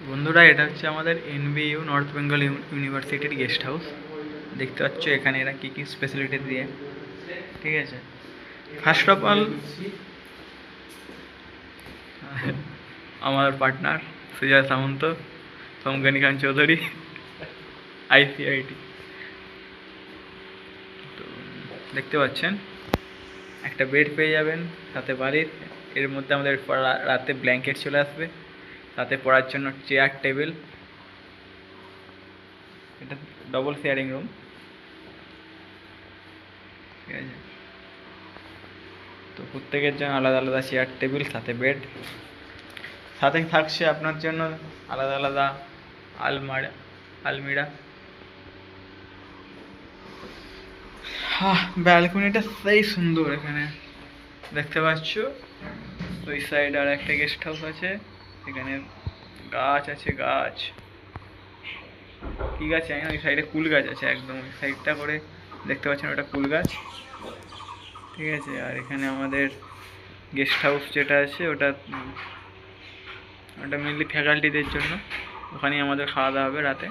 বন্ধুরা, এটা হচ্ছে আমাদের এনবিইউ নর্থ বেঙ্গল ইউনিভার্সিটির গেস্ট হাউস। দেখতে পাচ্ছ এখানে এরা কী কী স্পেশালিটি দিয়ে, ঠিক আছে। ফার্স্ট অফ অল আমার পার্টনার সুজয় সামন্ত, সমগানী খান চৌধুরী, আইসিআইটি। তো দেখতে পাচ্ছেন একটা বেড পেয়ে যাবেন সাথে বাড়ির। এর মধ্যে আমাদের রাতে ব্ল্যাঙ্কেট চলে আসবে, সাথে পড়ার জন্য চেয়ার টেবিল। এটা ডবল শেয়ারিং রুম, ঠিক আছে। তো প্রত্যেকের জন্য আলাদা আলাদা চেয়ার টেবিল, সাথে বেড, সাথে থাকছে আপনার জন্য আলাদা আলাদা আলমিরা। ব্যালকনিটা সেই সুন্দর, এখানে দেখতে পাচ্ছ। ওই সাইড আর একটা গেস্ট হাউস আছে, এখানে গাছ আছে, গাছ কি গাছ জানি না, ওই সাইডে কুল গাছ আছে, একদম ওই সাইডটা করে দেখতে পাচ্ছেন, ওটা কুল গাছ, ঠিক আছে। আর এখানে আমাদের গেস্ট হাউস যেটা আছে ওটা মেনলি ফ্যাকাল্টিদের জন্য, ওখানেই আমাদের খাওয়া দাওয়া হবে রাতে।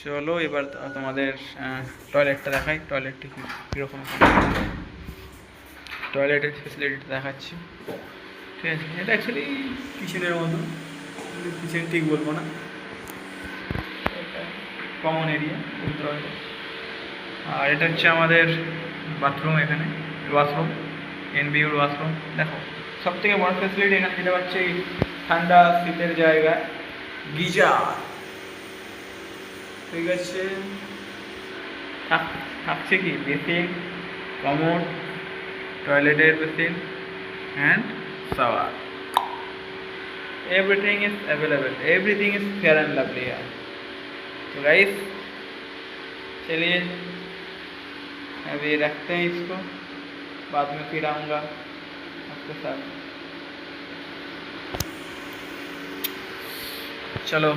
চলো এবার তোমাদের টয়লেটটা দেখাই, টয়লেটটি কীরকম, টয়লেটের ফেসিলিটিটা দেখাচ্ছি, ঠিক আছে। এটা অ্যাকচুয়ালি কিচেনের মতো, কিচেন ঠিক বলবো না, কমন এরিয়া বলতে হবে। আর এটা হচ্ছে আমাদের বাথরুম, এখানে ওয়াশরুম, এনবিইউর ওয়াশরুম। দেখো সব থেকে বড় ফেসিলিটি এখানে যেটা পাচ্ছে, ঠান্ডা শীতের জায়গায় গিজার, ঠিক আছে। থাকছে কি বেসিন, কমোড, টয়লেটের basin and shower. Everything is available, everything is fair and lovely है। तो गाइस चलिए अभी रखते हैं इसको, बाद में फिर आऊँगा आपके साथ। चलो।